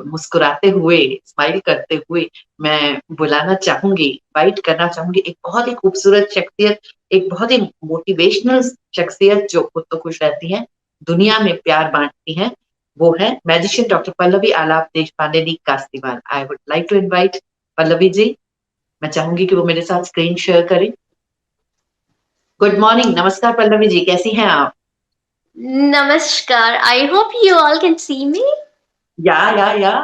मुस्कुराते हुए, स्माइल करते हुए मैं बुलाना चाहूँगी, इनवाइट करना चाहूँगी एक बहुत ही खूबसूरत शख्सियत, एक बहुत ही मोटिवेशनल शख्सियत जो खुद तो खुश रहती हैं, दुनिया में प्यार बाँटती हैं, वो है मैजिशियन डॉक्टर पल्लवी आलाप देशपांडे दी कास्तीवाल। I would like to invite Pallavi ji, मैं चाहूँगी कि वो मेरे साथ स्क्रीन शेयर करें। गुड मॉर्निंग, नमस्कार पल्लवी जी, कैसी हैं आप? Namaskar. I hope you all can see me. या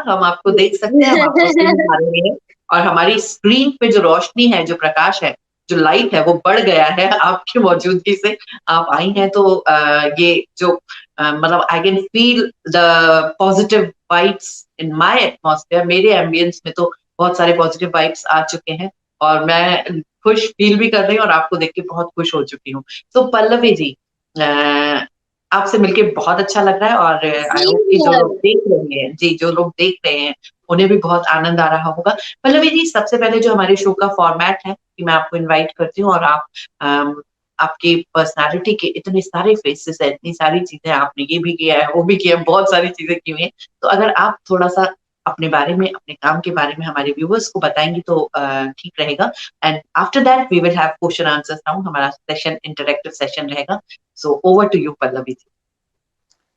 हम आपको देख सकते हैं, हम आपको सुन पा रहे हैं और हमारी स्क्रीन पे जो रोशनी है, जो प्रकाश है, जो लाइट है, वो बढ़ गया है आपकी मौजूदगी से। आप आई हैं तो ये जो मतलब I can feel the positive vibes in my atmosphere. मेरे एम्बियंस में तो बहुत सारे पॉजिटिव वाइब्स आ चुके हैं और मैं खुश फील भी कर रही हूँ और आपको देख के बहुत खुश हो चुकी हूँ। तो पल्लवी जी, आपसे मिलके बहुत अच्छा लग रहा है और आई होप Same कि जो लोग here. देख रहे हैं जी, जो लोग देख रहे हैं, उन्हें भी बहुत आनंद आ रहा होगा। पल्लवी जी, सबसे पहले जो हमारे शो का फॉर्मेट है कि मैं आपको इनवाइट करती हूँ और आप आपकी पर्सनैलिटी के इतने सारे फेसेस हैं, इतनी सारी चीज़ें आपने ये भी किया है, वो भी किया है, बहुत सारी चीज़ें की हुई हैं। तो अगर आप थोड़ा-सा अपने बारे में, अपने काम के बारे में हमारे व्यूअर्स को बताएँगी तो ठीक रहेगा। And after that we will have question answers round, हमारा सेशन इंटरैक्टिव सेशन रहेगा। So over to you Pallavi ji.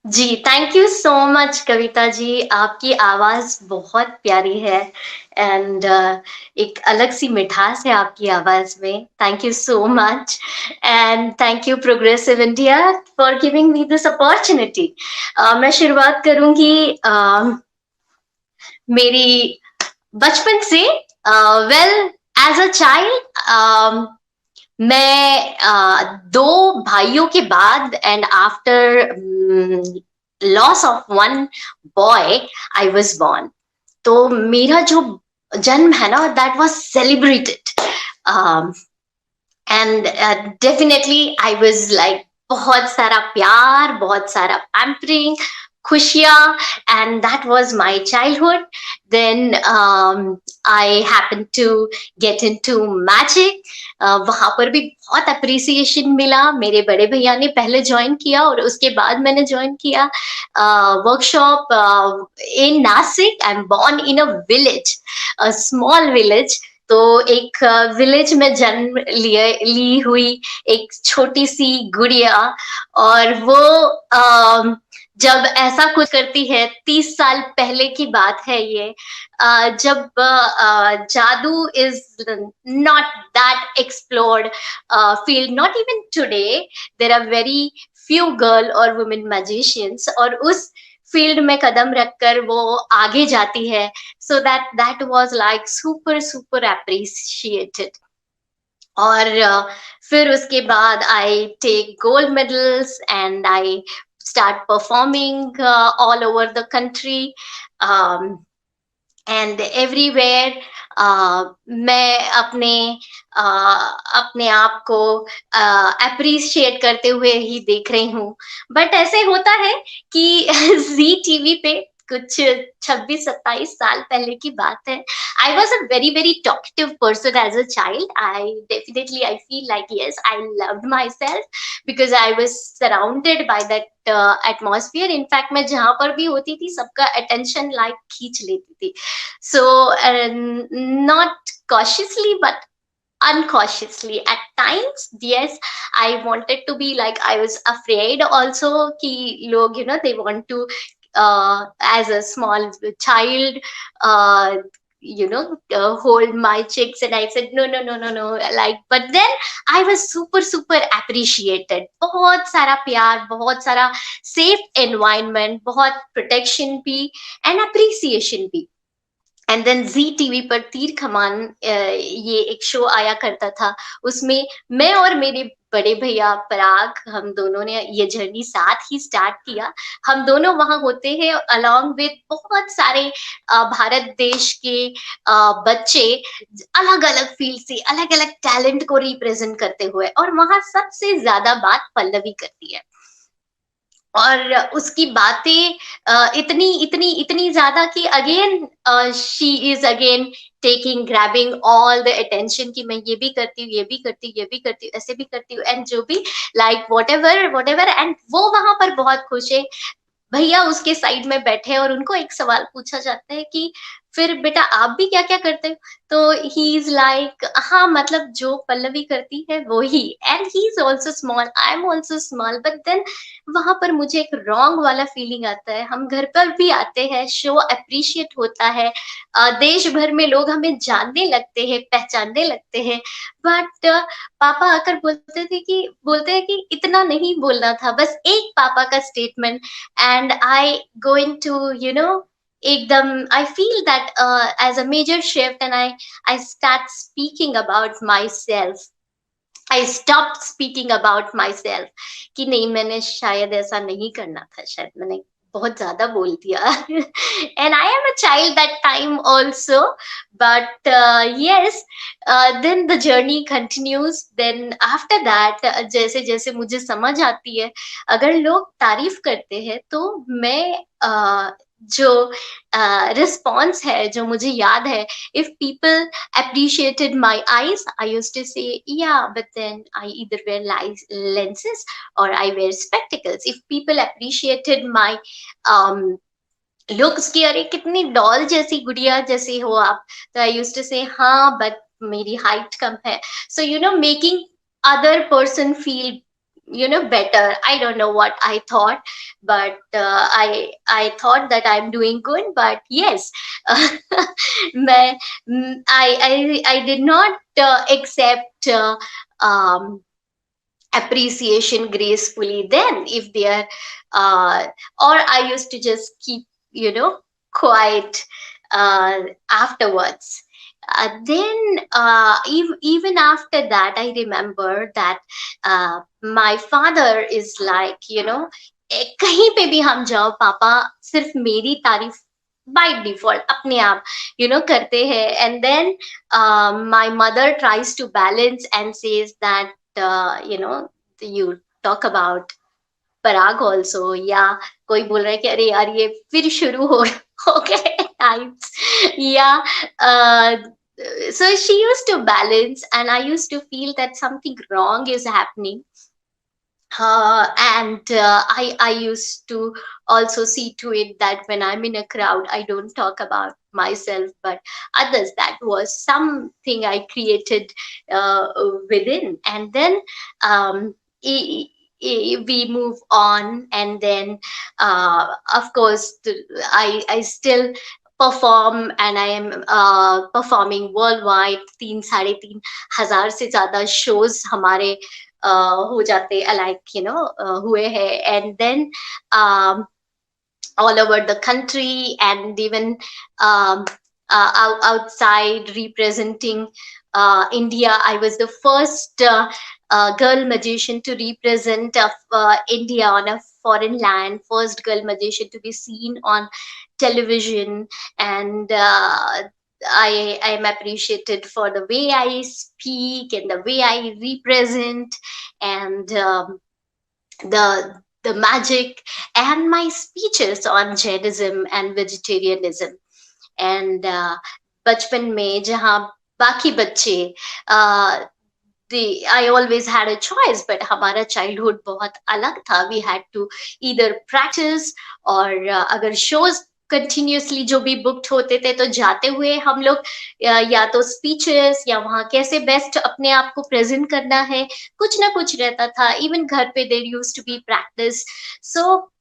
जी, thank you so much Kavita ji. आपकी आवाज़ बहुत प्यारी है एंड एक अलग सी मिठास है आपकी आवाज़ में। Thank you so much and thank you progressive India for giving me this opportunity. मैं शुरुआत करूँगी मेरी बचपन से। वेल, एज अ चाइल्ड मैं दो भाइयों के बाद and after loss of one boy I was born. तो मेरा जो जन्म है ना, that was celebrated and definitely I was like बहुत सारा प्यार, बहुत सारा पैम्परिंग, खुशियाँ, and that was my childhood. Then I happened to get into magic. वहाँ पर भी बहुत अप्रिसिएशन मिला। मेरे बड़े भैया ने पहले ज्वाइन किया और उसके बाद मैंने ज्वाइन किया workshop in Nashik. I am born in a village, a small village. तो एक विलेज में जन्म ली हुई एक छोटी सी गुड़िया, और वो जब ऐसा कुछ करती है, 30 साल पहले की बात है ये, जब जादू is not that explored field, not even today there are very few girl और वुमेन मैजिशियंस, और उस फील्ड में कदम रखकर वो आगे जाती है। So that was like super super appreciated. और फिर उसके बाद I take gold medals and I start performing all over the country, and everywhere. मैं अपने आप को अप्रिशिएट करते हुए ही देख रही हूँ। बट ऐसे होता है कि जी टीवी पे कुछ 26-27 साल पहले की बात है। I was a very very talkative person as a child. I feel like yes, I loved myself because I was surrounded by that atmosphere. In fact मैं जहां पर भी होती थी सबका अटेंशन लाइक खींच लेती थी। So not cautiously but unconsciously at times, yes, I wanted to be like, I was afraid also ki log, they want to as a small child, uh, hold my chicks, and I said no no no no no, like, but then I was super super appreciated, बहुत सारा प्यार, बहुत सारा safe environment, बहुत protection भी and appreciation भी। And then ji TV पर तीर कमान ये एक शो आया करता था। उसमें मैं और मेरे बड़े भैया पराग, हम दोनों ने ये जर्नी साथ ही स्टार्ट किया। हम दोनों वहां होते हैं अलोंग विद बहुत सारे भारत देश के बच्चे, अलग अलग फील्ड से अलग अलग टैलेंट को रिप्रेजेंट करते हुए, और वहां सबसे ज्यादा बात पल्लवी करती है। और उसकी बातें इतनी इतनी इतनी ज्यादा कि again she is again taking grabbing all the attention कि मैं ये भी करती हूँ, ये भी करती हूँ, ये भी करती हूँ, ऐसे भी करती हूँ, एंड जो भी लाइक वॉट एवर एंड वो वहां पर बहुत खुश है। भैया उसके साइड में बैठे हैं और उनको एक सवाल पूछा जाता है कि फिर बेटा आप भी क्या-क्या करते हो? तो ही इज़ लाइक हाँ, मतलब जो पल्लवी करती है वो ही, and he is also small, I am also small, but then वहाँ पर मुझे एक रॉन्ग वाला फीलिंग आता है। हम घर पर भी आते हैं, शो एप्रिशिएट होता है, देश भर में लोग हमें जानने लगते हैं, पहचानने लगते हैं, बट पापा आकर बोलते हैं कि इतना नहीं बोलना था, बस एक पापा का statement and I going to ekdam I feel that as a major shift, and I start speaking about myself. I stopped speaking about myself कि नहीं, मैंने शायद ऐसा नहीं करना था, शायद मैंने बहुत ज़्यादा बोल दिया and I am a child that time also, but yes, then the journey continues. Then after that, जैसे जैसे मुझे समझ आती है, अगर लोग तारीफ करते हैं तो मैं जो रिस्पॉन्स है, जो मुझे याद है, if people appreciated my eyes, I used to say, yeah, but then I either wear lenses or I wear spectacles. If people appreciated my um, looks कि अरे कितनी डॉल जैसी गुड़िया जैसी हो आप, तो आई यूज्ड टू से हाँ बट मेरी हाइट कम है, so making other person feel better. I don't know what I thought, but I thought that I'm doing good, but yes, मैं I did not accept appreciation gracefully then, if they are or I used to just keep quiet afterwards. Then even after that, I remember that my father is like, कहीं पे भी हम जाओ पापा सिर्फ मेरी तारीफ by default अपने आप करते हैं, and then my mother tries to balance and says that you talk about Parag also, या कोई बोल रहा है कि अरे यार ये फिर शुरू हो गए टाइप्स, या so she used to balance and I used to feel that something wrong is happening. And I used to also see to it that when I'm in a crowd, I don't talk about myself but others. That was something I created within. And then e- we move on, and then of course I still perform, and I am performing worldwide. 3 साढ़े 3 हजार से ज्यादा shows हमारे हो जाते like हुए हैं, and then all over the country, and even outside representing India. I was the first girl magician to represent India on a foreign land, first girl magician to be seen on television, and I am appreciated for the way I speak and the way I represent, and the magic and my speeches on Jainism and vegetarianism. And बचपन में जहाँ बाकी बच्चे I always had a choice, but हमारा childhood बहुत अलग था. We had to either practice or अगर shows कंटिन्यूअसली जो भी बुक्ड होते थे तो जाते हुए हम लोग या तो स्पीचेस या वहाँ कैसे बेस्ट अपने आप को प्रेजेंट करना है, कुछ ना कुछ रहता था. इवन घर पे there used to be practice. So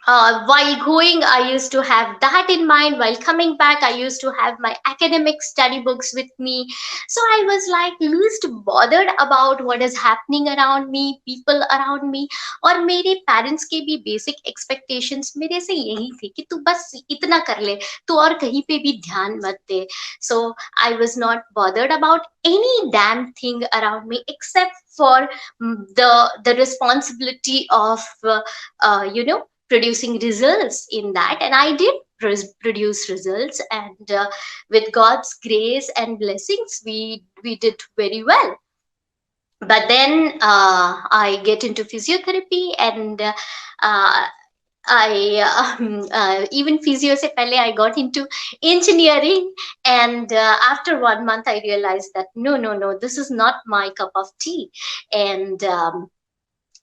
while going, I used to have that in mind. While coming back, I used to have my academic study books with me. So I was like least bothered about what is happening around me, people around me. और मेरे parents के भी basic expectations मेरे से यही थी कि तू बस इतना कर ले, तू और कहीं पे भी ध्यान मत दे. So I was not bothered about any damn thing around me except for the responsibility of producing results in that, and I did produce results, and with God's grace and blessings we did very well. But then I get into physiotherapy, and even physio se pehle I got into engineering, and after 1 month I realized that no, this is not my cup of tea. And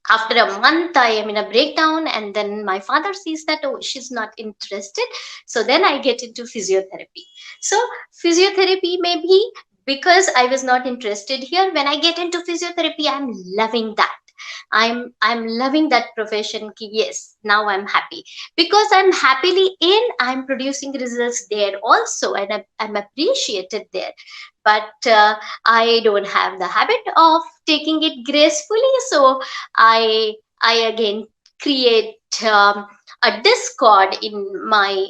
After a month, I am in a breakdown, and then my father sees that, oh, she's not interested. So then I get into physiotherapy. So physiotherapy, maybe because I was not interested here, when I get into physiotherapy, I'm loving that. I'm loving that profession. Yes, now I'm happy because I'm happily in, I'm producing results there also, and I'm appreciated there. But I don't have the habit of taking it gracefully, so I again create a discord in my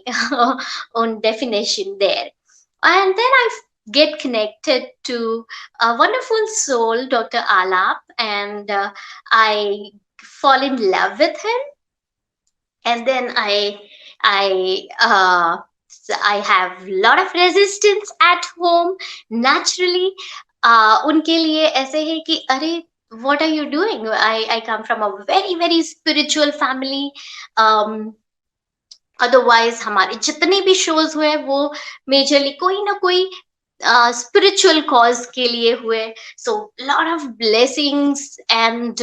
own definition there. And then I get connected to a wonderful soul, Dr. Alap, and I fall in love with him. And then I have lot of resistance at home naturally. उनके लिए ऐसे है कि अरे what are you doing? I come from a very very spiritual family. um, otherwise हमारे जितने भी shows हुए वो मेजरली कोई ना कोई spiritual cause के लिए हुए. So lot of blessings and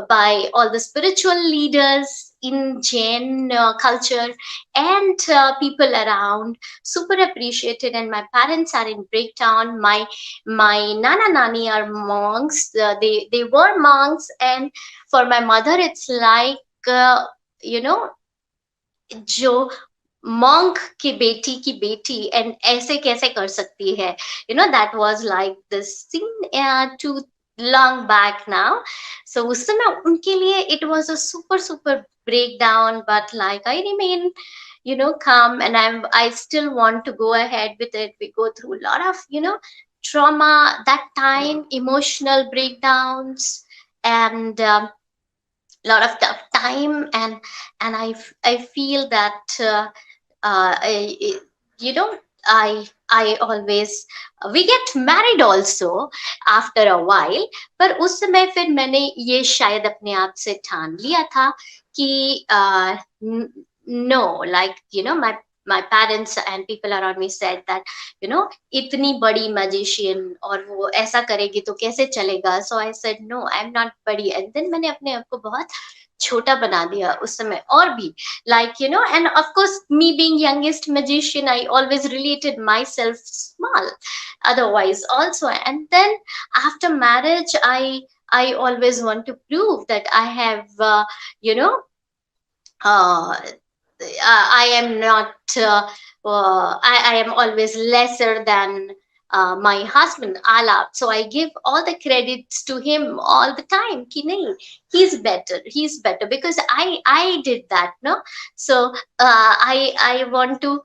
by all the spiritual leaders in Jain culture and people around, super appreciated. And my parents are in breakdown. My nana nani are monks. They were monks, and for my mother it's like you know जो monk की बेटी and ऐसे कैसे कर सकती है, that was like this scene too long back now. So उस समय उनके लिए it was a super super breakdown, but like I remain calm, and I still want to go ahead with it. We go through a lot of trauma that time, emotional breakdowns, and lot of tough time. And I feel that I, you know I always, we get married also after a while. पर उस समय फिर मैंने ये शायद अपने आप से ठान लिया था कि no, like my parents and people around me said that इतनी बड़ी magician और वो ऐसा करेगी तो कैसे चलेगा. So I said no, I'm not बड़ी. And then मैंने अपने आप को बहुत छोटा बना दिया उस समय और भी, like and of course me being youngest magician, I always related myself small otherwise also. And then after marriage, I always want to prove that I have you know uh, I am not I am always lesser than my husband Alap. So I give all the credits to him all the time. Ki nahi, he's better because I did that, no. So I want to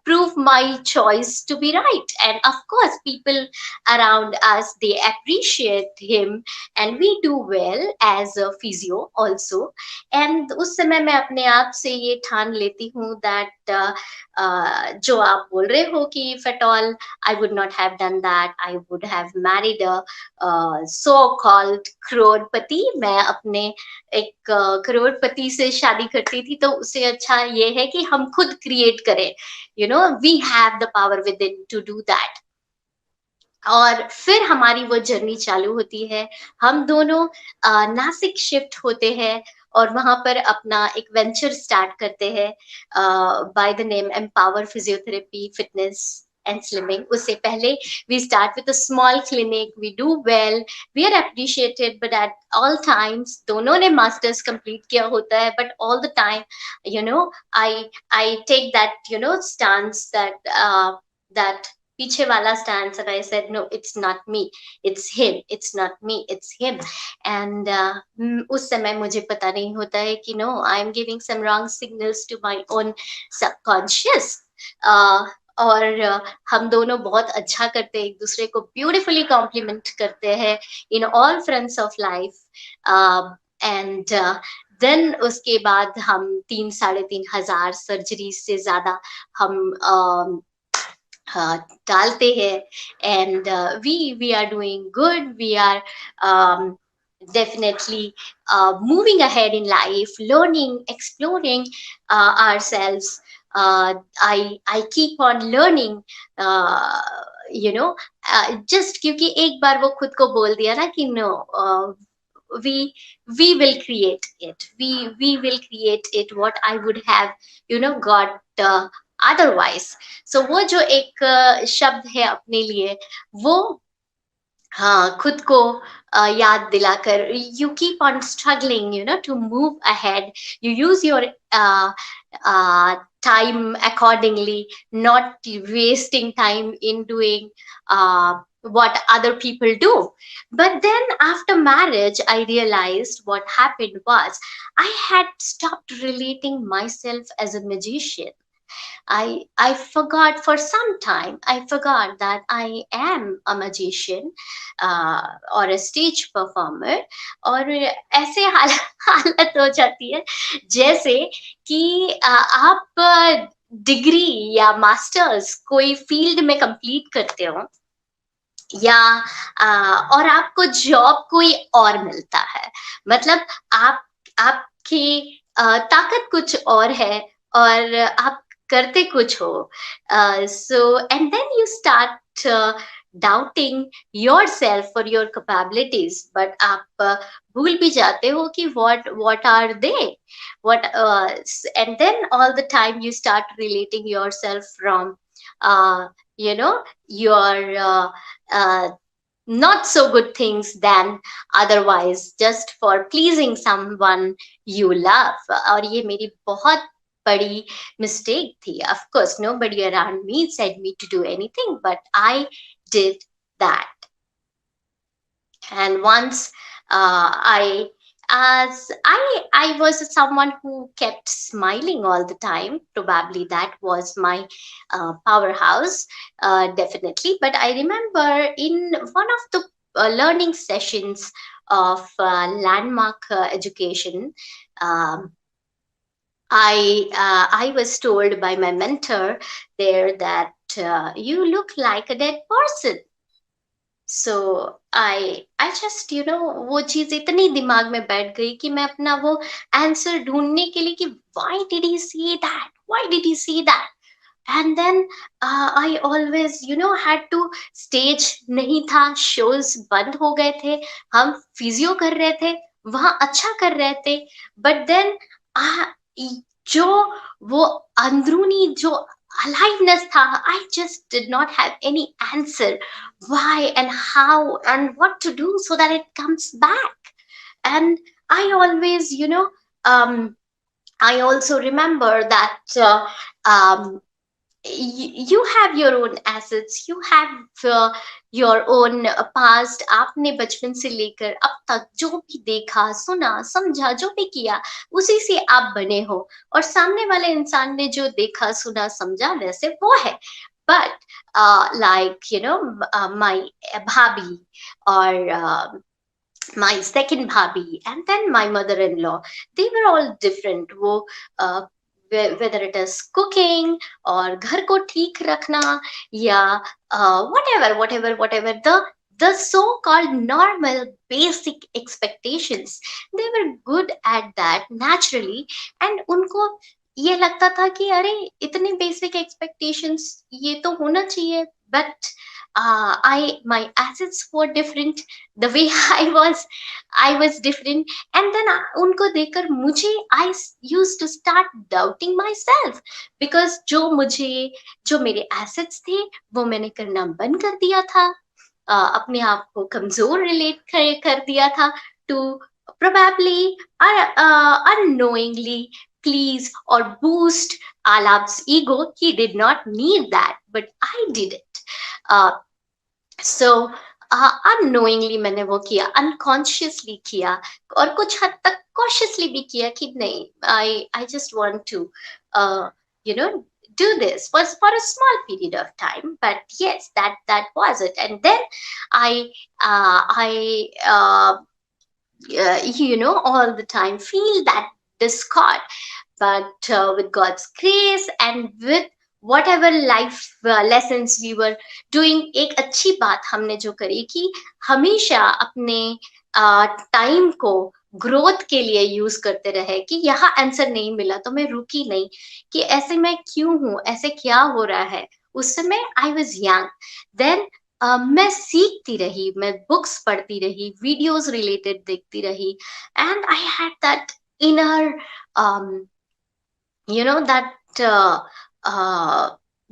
prove my choice to be right. And of course people around us, they appreciate him, and we do well as a physio also. And उस समय मैं अपने आप से ये ठान लेती हूँ दैट जो आप बोल रहे हो कि if at all I would not have done that, I would have married a so called करोड़पति. मैं अपने एक करोड़पति से शादी करती थी, तो उससे अच्छा ये है कि हम खुद क्रिएट करें. We have the power within to do that. और फिर हमारी वो जर्नी चालू होती है. हम दोनों नासिक शिफ्ट होते हैं और वहां पर अपना एक वेंचर स्टार्ट करते हैं by the name empower physiotherapy fitness and slimming. उससे पहले we start with a small clinic. We do well, we are appreciated, but at all times दोनों ने मास्टर्स कंप्लीट किया होता है, but all the time I I take that stance that पीछे वाला stance, and I said no, it's not me, it's him. It's not me, it's him. And उस समय मुझे पता नहीं होता है कि no, I'm giving some wrong signals to my own subconscious. और हम दोनों बहुत अच्छा करते हैं, एक दूसरे को ब्यूटिफुली कॉम्प्लीमेंट करते हैं in all fronts of life. And then उसके बाद हम 3-3,500 सर्जरी से ज्यादा हम डालते हैं. And we are doing good. We are definitely moving ahead in life, learning, exploring ourselves. I keep on learning. uh, just क्योंकि एक बार वो खुद को बोल दिया ना कि no, we we will create it, we will create it what I would have got otherwise. So वो जो एक शब्द है अपने लिए, वो हाँ, खुद को याद दिलाकर, you keep on struggling to move ahead, you use your time accordingly, not wasting time in doing what other people do. But then after marriage, I realized what happened was I had stopped relating myself as a magician. I forgot for some time. I forgot that I am a magician or a stage performer. और ऐसे हालत हो जाती है जैसे कि आप degree या मास्टर्स कोई फील्ड में कंप्लीट करते हो, या और आपको जॉब कोई और मिलता है। मतलब आप आपकी ताकत कुछ और है और आप करते कुछ हो। So and then you start doubting yourself for your capabilities, but आप भूल भी जाते हो कि what are they, what and then all the time you start relating yourself from you know your uh, not so good things than otherwise, just for pleasing someone you love. और ये मेरी बहुत बड़ी mistake थी. Of course nobody around me said me to do anything, but I did that. And once I was someone who kept smiling all the time. Probably that was my powerhouse, definitely. But I remember in one of the learning sessions of landmark education, um, I was told by my mentor there that you look like a dead person. So I just वो चीज इतनी दिमाग में बैठ गई कि मैं अपना वो आंसर ढूंढने के लिए कि why did he say that and then I always had to, stage नहीं था, शोज बंद हो गए थे, हम फिजियो कर रहे थे, वहां अच्छा कर रहे थे, बट देन जो वो अंदरूनी जो aliveness tha, I just did not have any answer why and how and what to do so that it comes back. And I always I also remember that you have your own assets, you have your own past. आपने बचपन से लेकर अब तक जो भी देखा, सुना, समझा, जो भी किया, उसी से आप बने हो, और सामने वाले इंसान ने जो देखा, सुना, समझा, वैसे वो है. But like my bhabhi, or my second bhabhi, and then my mother-in-law, they were all different. वो whether it is cooking or घर को ठीक रखना, या whatever the so-called normal basic expectations, they were good at that naturally. And उनको ये लगता था कि अरे इतने बेसिक एक्सपेक्टेशंस ये तो होना चाहिए, but my assets were different, the way I was different. And then उनको देखकर मुझे I used to start doubting myself, because जो मेरे assets थे वो मैंने करना बंद कर दिया था, अपने आप को कमजोर रिलेट कर दिया था, to probably unknowingly please or boost Alap's ego. He did not need that, but I did it. So unknowingly मैंने वो किया, unconsciously किया, और कुछ हद तक cautiously भी किया कि नहीं, I just want to do this for a small period of time. But yes, that was it. And then I all the time feel that discord, but with God's grace and with whatever life lessons we were doing, एक अच्छी बात हमने जो करी कि हमेशा अपने time को ग्रोथ के लिए यूज करते रहे, कि यहाँ आंसर नहीं मिला तो मैं रुकी नहीं कि ऐसे मैं क्यों हूँ, ऐसे क्या हो रहा है. उस समय आई वॉज यंग, देन मैं सीखती रही, मैं बुक्स पढ़ती रही, वीडियोस रिलेटेड देखती रही, and I had that inner that uh, uh,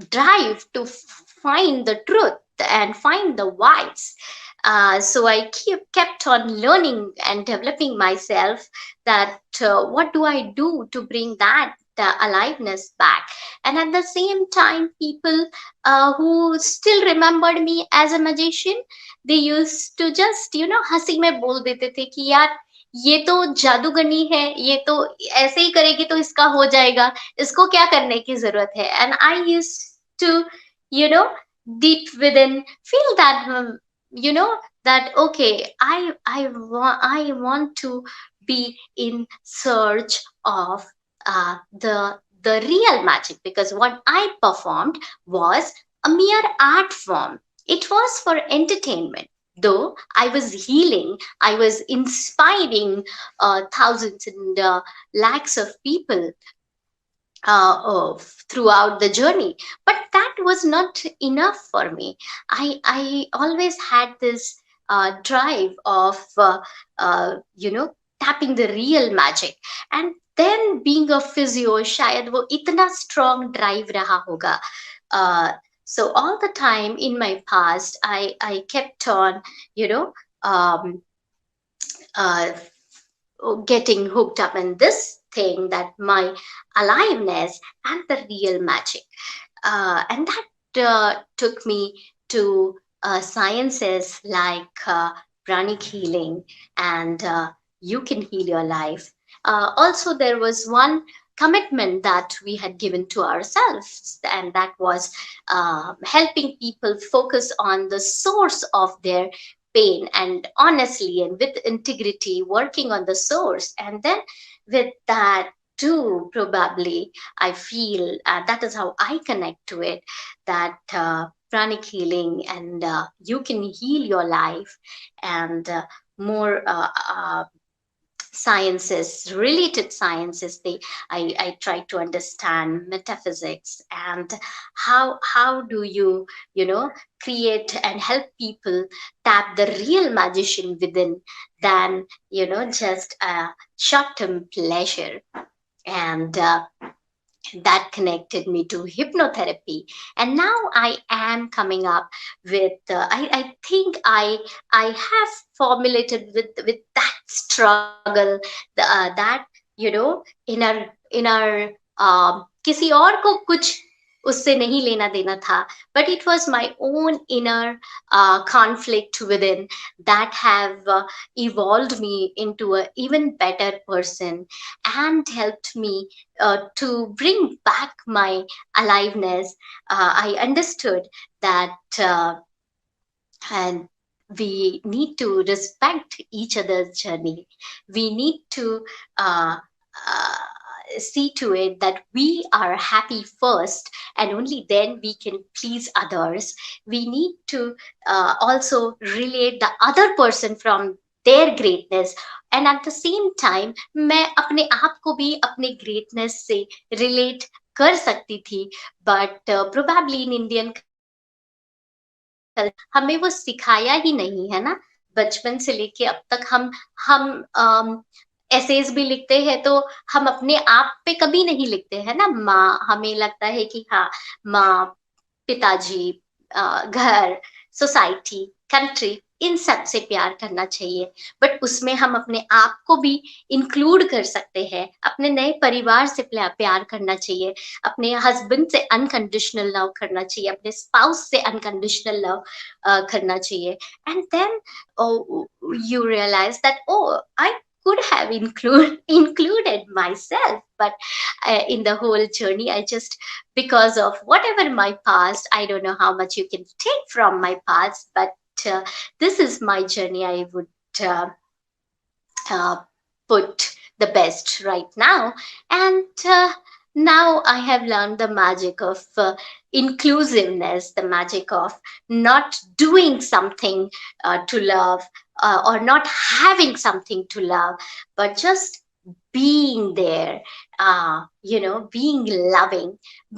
drive to find the truth and find the whys. So I kept on learning and developing myself, that what do I do to bring that aliveness back. And at the same time, people who still remembered me as a magician, they used to just हंसी में बोल देते थे कि यार ये तो जादूगरनी है, ये तो ऐसे ही करेगी तो इसका हो जाएगा, इसको क्या करने की जरूरत है. And I use to you know deep within feel that you know that okay, I want to be in search of the real magic, because what I performed was a mere art form. It was for entertainment, though I was healing, I was inspiring thousands and lakhs of people throughout the journey. But that was not enough for me. I always had this drive of tapping the real magic. And then being a physio, शायद वो इतना strong drive रहा होगा. uh, so all the time in my past, I kept on you know um, uh, getting hooked up in this thing, that my aliveness and the real magic. And that took me to sciences like pranic healing and you can heal your life. Also, there was one commitment that we had given to ourselves, and that was helping people focus on the source of their pain, and honestly and with integrity working on the source. And then with that too, probably I feel that is how I connect to it, that pranic healing and you can heal your life, and more sciences, related sciences, I try to understand metaphysics, and how do you know create and help people tap the real magician within, than just a short term pleasure. And that connected me to hypnotherapy. And now I am coming up with I think I have formulated with that struggle, that inner किसी और को कुछ उससे नहीं लेना देना था, but it was my own inner conflict within that have evolved me into a even better person, and helped me to bring back my aliveness. I understood that and we need to respect each other's journey. We need to see to it that we are happy first, and only then we can please others. We need to also relate the other person from their greatness, and at the same time मैं अपने आप को भी अपने greatness से relate कर सकती थी. But probably in Indian culture हमें वो सिखाया ही नहीं है ना. बचपन से लेके अब तक हम एसेज भी लिखते हैं तो हम अपने आप पे कभी नहीं लिखते हैं ना. माँ, हमें लगता है कि हाँ, माँ, पिताजी, घर, सोसाइटी, कंट्री, इन सब से प्यार करना चाहिए. बट उसमें हम अपने आप को भी इंक्लूड कर सकते हैं. अपने नए परिवार से प्यार करना चाहिए, अपने हस्बैंड से अनकंडीशनल लव करना चाहिए, अपने स्पाउस से अनकंडीशनल लव करना चाहिए. And then you realize that, oh, I could have included myself, but in the whole journey I just, because of whatever my past, I don't know how much you can take from my past, but this is my journey. I would uh, uh, put the best right now. And now I have learned the magic of inclusiveness, the magic of not doing something to love, or not having something to love, but just being there, being loving,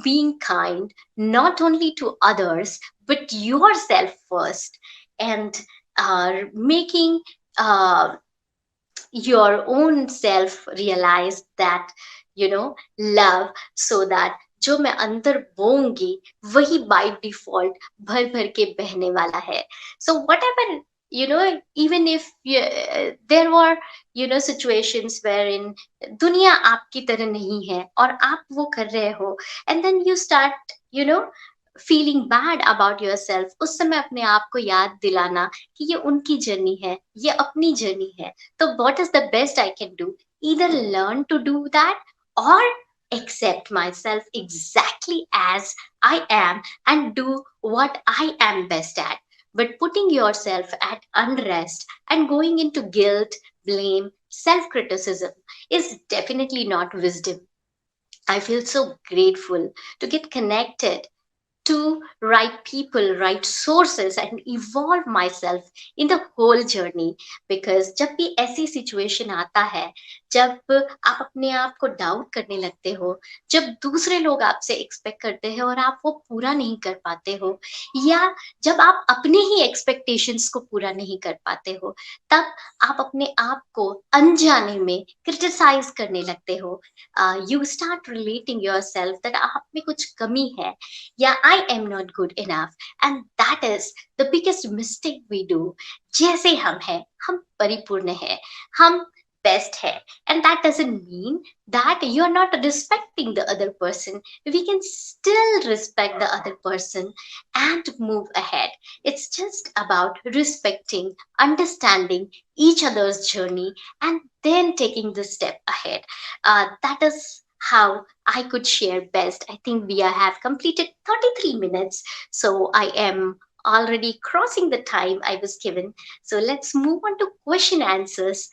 being kind, not only to others, but yourself first, and making your own self realize that, love, so that जो मैं अंदर बोऊंगी वही by default भर भर के बहने वाला है. So whatever, even if there were, situations wherein दुनिया आपकी तरह नहीं है और आप वो कर रहे हो, and then you start, feeling bad about yourself, उस समय अपने आप को याद दिलाना कि ये उनकी जर्नी है, ये अपनी जर्नी है. So what is the best I can do? Either learn to do that, or accept myself exactly as I am and do what I am best at. But putting yourself at unrest and going into guilt, blame, self criticism is definitely not wisdom. I feel so grateful to get connected to right people, right sources, and evolve myself in the whole journey. Because जब भी ऐसी situation आता है, जब आप अपने आप को डाउट करने लगते हो, जब दूसरे लोग आपसे एक्सपेक्ट करते हैं और आप वो पूरा नहीं कर पाते हो, या जब आप अपने ही एक्सपेक्टेशंस को पूरा नहीं कर पाते हो, तब आप अपने आप को अनजाने में क्रिटिसाइज करने लगते हो. You start relating your self that आप में कुछ कमी है, yeah, I am not good enough, and that is the biggest mistake we do. जैसे हम हैं, हम परिपूर्ण हैं, हम best है, and that doesn't mean that you're not respecting the other person. We can still respect the other person and move ahead. It's just about respecting, understanding each other's journey, and then taking the step ahead. That is how I could share best. I think we have completed 33 minutes, so I am already crossing the time I was given. So let's move on to question answers.